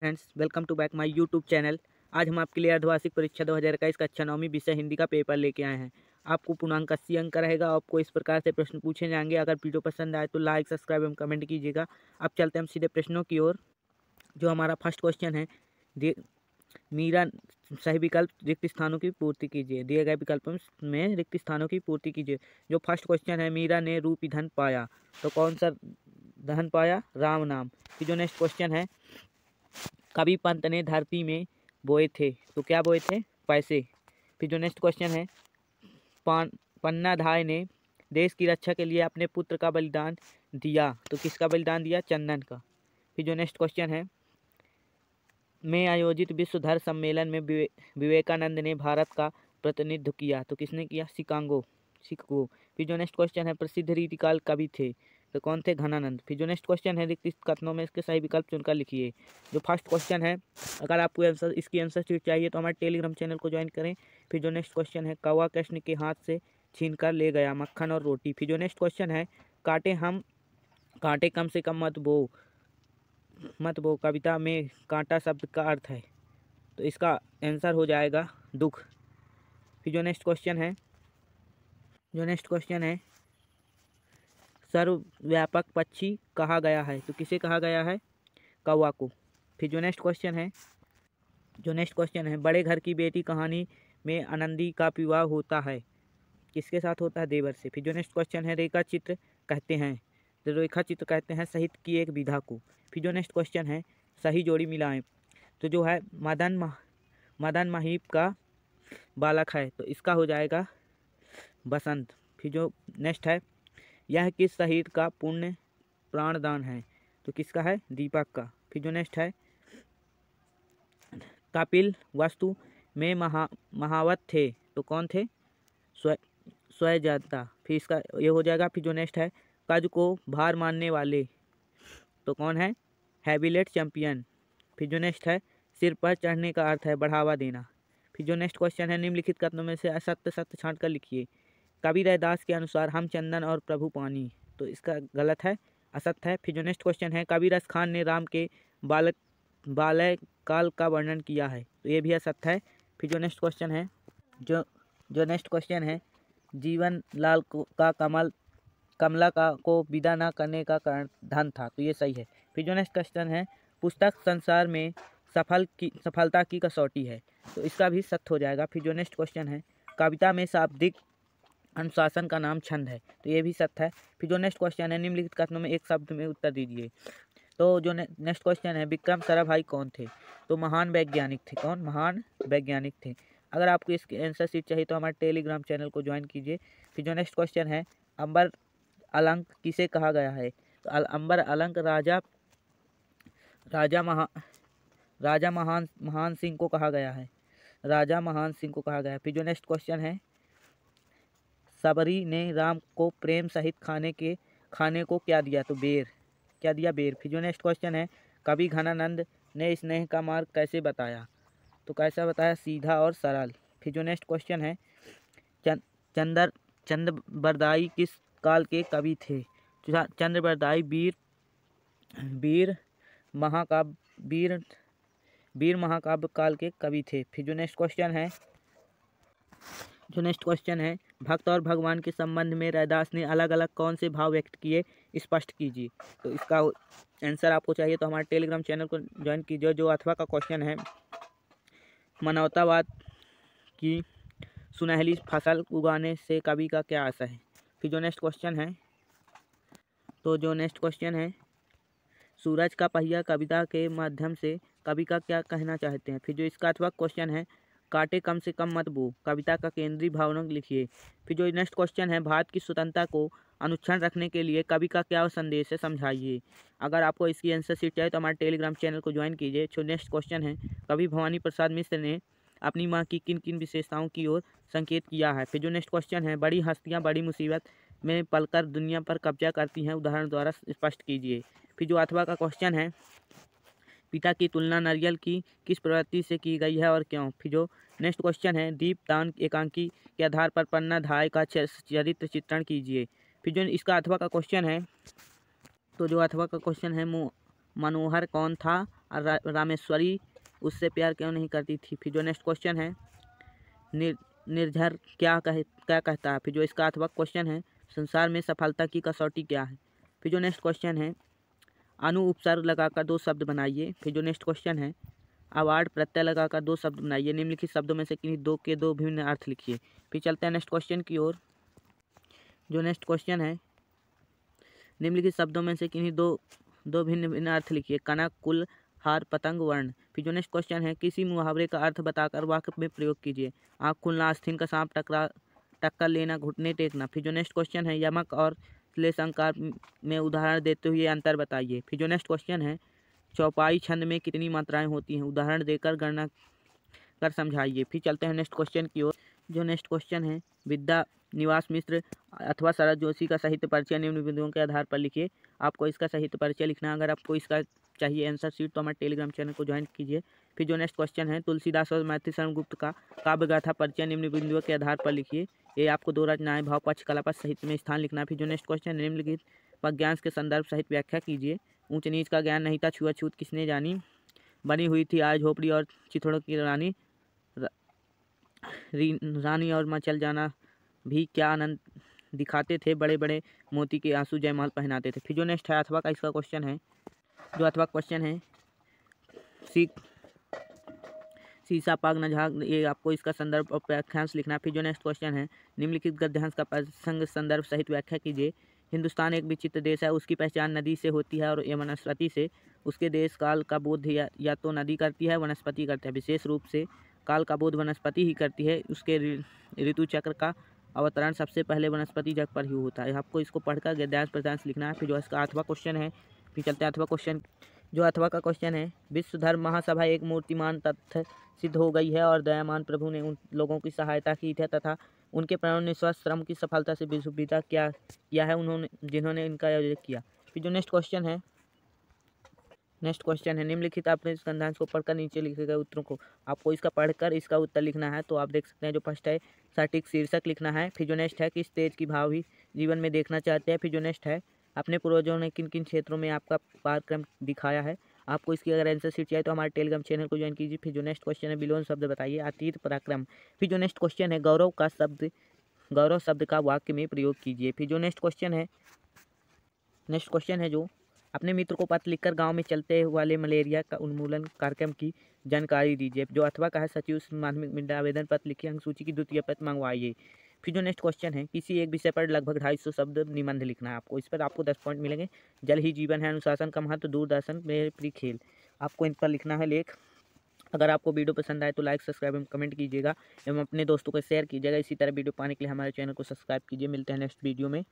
Friends, welcome to back my YouTube channel. आज हम आपके लिए अर्धवार्षिक परीक्षा 2021 कक्षा 9वीं विषय हिंदी का पेपर लेके आए हैं। आपको पूर्णांक 80 अंक का रहेगा। आपको इस प्रकार से प्रश्न पूछे जाएंगे। अगर वीडियो पसंद आए तो लाइक, सब्सक्राइब एवं कमेंट कीजिएगा। अब चलते हैं हम सीधे प्रश्नों की ओर। जो हमारा फर्स्ट क्वेश्चन है, मीरा सही विकल्प रिक्त स्थानों की पूर्ति कीजिए। दिए गए विकल्पों में रिक्त स्थानों की पूर्ति कीजिए। जो फर्स्ट क्वेश्चन है, मीरा ने रूपी धन पाया, तो कौन सा धन पाया? राम नाम। फिर जो नेक्स्ट क्वेश्चन है, कवि पंत ने धरती में बोए थे, तो क्या बोए थे? पैसे। फिर जो नेक्स्ट क्वेश्चन है, पन्नाधाय ने देश की रक्षा के लिए अपने पुत्र का बलिदान दिया, तो किसका बलिदान दिया? चंदन का। फिर जो नेक्स्ट क्वेश्चन है, में आयोजित विश्व धर्म सम्मेलन में विवेकानंद ने भारत का प्रतिनिधित्व किया, तो किसने किया? शिकागो। फिर जो नेक्स्ट क्वेश्चन है, प्रसिद्ध रीतिकाल कवि थे, तो कौन थे? घनानंद। फिर जो नेक्स्ट क्वेश्चन है, रिक्त कथनों में इसके सही विकल्प चुनकर लिखिए। जो फर्स्ट क्वेश्चन है, अगर आपको आंसर इसकी आंसर शीट चाहिए तो हमारे टेलीग्राम चैनल को ज्वाइन करें। फिर जो नेक्स्ट क्वेश्चन है, कौवा कृष्ण के हाथ से छीन कर ले गया मक्खन और रोटी। फिर जो नेक्स्ट क्वेश्चन है, कांटे कम से कम मत बो कविता में कांटा शब्द का अर्थ है, तो इसका आंसर हो जाएगा दुख। फिर जो नेक्स्ट क्वेश्चन है, सर्वव्यापक पक्षी कहा गया है, तो किसे कहा गया है? कौवा को। फिर जो नेक्स्ट क्वेश्चन है, बड़े घर की बेटी कहानी में आनंदी का विवाह होता है, किसके साथ होता है? देवर से। फिर जो नेक्स्ट क्वेश्चन है, रेखा चित्र कहते हैं साहित्य की एक विधा को। फिर जो नेक्स्ट क्वेश्चन है, सही जोड़ी मिलाएं, तो जो है मदन महीप का बालक है, तो इसका हो जाएगा बसंत। फिर जो नेक्स्ट है, यह किस शहीद का पुण्य प्राणदान है, तो किसका है? दीपक का। फिर जो नेक्स्ट है, कपिल वस्तु में महावत थे, तो कौन थे? स्वयंजाता। फिर इसका ये हो जाएगा। फिर जो नेक्स्ट है, कज को भार मानने वाले, तो कौन है? हैबिलेट चैंपियन। फिर जो नेक्स्ट है, सिर पर चढ़ने का अर्थ है बढ़ावा देना। फिर जो नेक्स्ट क्वेश्चन है, निम्नलिखित कथनों में से असत्य सत्य छांट कर लिखिए। कबीर रैदास के अनुसार हम चंदन और प्रभु पानी, तो इसका गलत है, असत्य है। फिर जो नेक्स्ट क्वेश्चन है, कबीर रस खान ने राम के बालय काल का वर्णन किया है, तो ये भी असत्य है। फिर जो नेक्स्ट क्वेश्चन है, जीवन लाल का कमला को विदा न करने का कारण धन था, तो ये सही है। फिर जो नेक्स्ट क्वेश्चन है, पुस्तक संसार में सफलता की कसौटी है, तो इसका भी सत्य हो जाएगा। फिर जो नेक्स्ट क्वेश्चन है, कविता में शाब्दिक अनुशासन का नाम छंद है, तो ये भी सत्य है। फिर जो नेक्स्ट क्वेश्चन है, निम्नलिखित कथनों में एक शब्द में उत्तर दीजिए। तो जो नेक्स्ट क्वेश्चन है, विक्रम साराभाई कौन थे? तो महान वैज्ञानिक थे। कौन? महान वैज्ञानिक थे। अगर आपको इसकी आंसर शीट चाहिए तो हमारे टेलीग्राम चैनल को ज्वाइन कीजिए। फिर जो नेक्स्ट क्वेश्चन है, अंबर अलंक किसे कहा गया है? तो अंबर अलंक राजा महा राजा महान सिंह को कहा गया है। फिर जो नेक्स्ट क्वेश्चन है, सबरी ने राम को प्रेम सहित खाने को क्या दिया? तो बेर। क्या दिया? बेर। फिर जो नेक्स्ट क्वेश्चन है, कवि घनानंद ने स्नेह का मार्ग कैसे बताया? तो कैसा बताया? सीधा और सरल। फिर जो नेक्स्ट क्वेश्चन है, चंद्रबरदाई किस काल के कवि थे? चंद्रबरदाई वीर महाकाव्य काल के कवि थे। फिर जो नेक्स्ट क्वेश्चन है, भक्त और भगवान के संबंध में रैदास ने अलग अलग कौन से भाव व्यक्त किए, स्पष्ट कीजिए। तो इसका आंसर आपको चाहिए तो हमारे टेलीग्राम चैनल को ज्वाइन कीजिए। जो अथवा का क्वेश्चन है, मानवतावाद की सुनहली फसल उगाने से कवि का क्या आशय है? फिर जो नेक्स्ट क्वेश्चन है, सूरज का पहिया कविता के माध्यम से कवि का क्या कहना चाहते हैं? फिर जो इसका अथवा क्वेश्चन है, कांटे कम से कम मत बो कविता का केंद्रीय भावना लिखिए। फिर जो नेक्स्ट क्वेश्चन है, भारत की स्वतंत्रता को अनुक्षण रखने के लिए कवि का क्या संदेश है, समझाइए। अगर आपको इसकी आंसर शीट चाहिए तो हमारे टेलीग्राम चैनल को ज्वाइन कीजिए। जो नेक्स्ट क्वेश्चन है, कवि भवानी प्रसाद मिश्र ने अपनी माँ की किन किन विशेषताओं की ओर संकेत किया है? फिर जो नेक्स्ट क्वेश्चन है, बड़ी हस्तियाँ बड़ी मुसीबत में पलकर दुनिया पर कब्जा करती हैं, उदाहरण द्वारा स्पष्ट कीजिए। फिर जो अथवा का क्वेश्चन है, पिता की तुलना नारियल की किस प्रवृत्ति से की गई है और क्यों? फिर जो नेक्स्ट क्वेश्चन है, दीपदान एकांकी के आधार पर पन्ना धाय का चरित्र चित्रण कीजिए। फिर जो इसका अथवा का क्वेश्चन है, तो जो अथवा का क्वेश्चन है, मनोहर कौन था और रामेश्वरी उससे प्यार क्यों नहीं करती थी। फिर जो नेक्स्ट क्वेश्चन है निर्झर क्या कहता है। फिर जो इसका अथवा क्वेश्चन है संसार में सफलता की कसौटी क्या है। फिर जो नेक्स्ट क्वेश्चन है अनु उपसर्ग लगाकर 2 शब्द बनाइए। फिर जो नेक्स्ट क्वेश्चन है अवार्ड प्रत्यय लगाकर 2 शब्द बनाइए। निम्नलिखित शब्दों में से किन्हीं 2 के 2 भिन्न अर्थ लिखिए। फिर चलते हैं नेक्स्ट क्वेश्चन की ओर। जो नेक्स्ट क्वेश्चन है निम्नलिखित शब्दों में से किन्हीं दो भिन्न भिन्न अर्थ लिखिए। कनक, कुल, हार, पतंग, वर्ण। फिर जो नेक्स्ट क्वेश्चन है किसी मुहावरे का अर्थ बताकर वाक्य में प्रयोग कीजिए। आँख खुलना, आस्तीन का सांप टक्कर लेना, घुटने टेकना। फिर जो नेक्स्ट क्वेश्चन है यमक और श्लेषांकार में उदाहरण देते हुए अंतर बताइए। फिर जो नेक्स्ट क्वेश्चन है चौपाई छंद में कितनी मात्राएं होती हैं, उदाहरण देकर गणना कर समझाइए। फिर चलते हैं नेक्स्ट क्वेश्चन की ओर। जो नेक्स्ट क्वेश्चन है विद्या निवास मिश्र अथवा शरद जोशी का साहित्य परिचय निम्न बिंदुओं के आधार पर लिखिए। आपको इसका साहित्य परिचय लिखना है। अगर आपको इसका चाहिए आंसर शीट तो हमारे टेलीग्राम चैनल को ज्वाइन कीजिए। फिर जो नेक्स्ट क्वेश्चन है तुलसीदास और मैथिली शरण गुप्त का काव्य गाथा परिचय निम्न बिंदुओं के आधार पर लिखिए। ये आपको 2 रचनाएं भाव पक्ष कला पक्ष साहित्य में स्थान लिखना है। फिर जो नेक्स्ट क्वेश्चन निम्नलिखित वाक्यांश के संदर्भ सहित व्याख्या कीजिए। ऊंच नीच का ज्ञान नहीं था, छुआछूत किसने जानी, बनी हुई थी आज झोपड़ी और चिथड़ों की रानी, रानी और मचल जाना भी क्या आनंद दिखाते थे, बड़े बड़े मोती के आंसू जयमाल पहनाते थे। फिर जो नेक्स्ट है अथवा का इसका क्वेश्चन है। जो अथवा क्वेश्चन है शीशा पाग न झाग, ये आपको इसका संदर्भ और व्याख्यांश लिखना है। फिर जो नेक्स्ट क्वेश्चन है निम्नलिखित गद्यांश का प्रसंग संदर्भ सहित व्याख्या कीजिए। हिंदुस्तान एक विचित्र देश है, उसकी पहचान नदी से होती है और ये वनस्पति से। उसके देश काल का बोध या तो नदी करती है वनस्पति करती है। विशेष रूप से काल का बोध वनस्पति ही करती है। उसके ऋतु चक्र का अवतरण सबसे पहले वनस्पति जग पर ही होता है। आपको इसको पढ़कर गद्यांश पद्यांश लिखना है। फिर जो इसका अथवा क्वेश्चन है। फिर चलते हैं अथवा क्वेश्चन। जो अथवा का क्वेश्चन है विश्व धर्म महासभा एक मूर्तिमान तथ्य सिद्ध हो गई है और दयामान प्रभु ने उन लोगों की सहायता की है तथा उनके प्राणों ने स्वस्थ श्रम की सफलता से विदा किया है उन्होंने जिन्होंने इनका आयोजन किया। फिर जो नेक्स्ट क्वेश्चन है निम्नलिखित आपने इस गद्यांश को पढ़कर नीचे लिखे गए उत्तरों को आपको इसका पढ़कर इसका उत्तर लिखना है। तो आप देख सकते हैं जो फर्स्ट है सटीक शीर्षक लिखना है। फिर जो नेक्स्ट है किस तेज की भावी जीवन में देखना चाहते हैं। फिर जो नेक्स्ट है अपने पूर्वजों ने किन किन क्षेत्रों में आपका कार्यक्रम दिखाया है। आपको इसकी अगर आंसर शीट चाहिए तो हमारे टेलीग्राम चैनल को ज्वाइन कीजिए। फिर जो नेक्स्ट क्वेश्चन है विलोम शब्द बताइए, अतीत पराक्रम। फिर जो नेक्स्ट क्वेश्चन है गौरव शब्द का वाक्य में प्रयोग कीजिए। फिर जो नेक्स्ट क्वेश्चन है जो अपने मित्र को पत्र लिखकर गांव में चलते वाले मलेरिया का उन्मूलन कार्यक्रम की जानकारी दीजिए। जो अथवा का है सचिव माध्यमिक विद्यालय आवेदन पत्र लिखिए, अंक सूची की 2य प्रति मंगवाइए। फिर जो नेक्स्ट क्वेश्चन है किसी एक विषय पर लगभग 250 शब्द निबंध लिखना है। आपको इस पर आपको 10 पॉइंट मिलेंगे। जल ही जीवन है, अनुशासन का महत्व, दूरदर्शन, मेरे प्रिय खेल, आपको इन पर लिखना है लेख। अगर आपको वीडियो पसंद आए तो लाइक सब्सक्राइब एवं कमेंट कीजिएगा एवं अपने दोस्तों को शेयर कीजिएगा। इसी तरह वीडियो पाने के लिए हमारे चैनल को सब्सक्राइब कीजिए। मिलते हैं नेक्स्ट वीडियो में।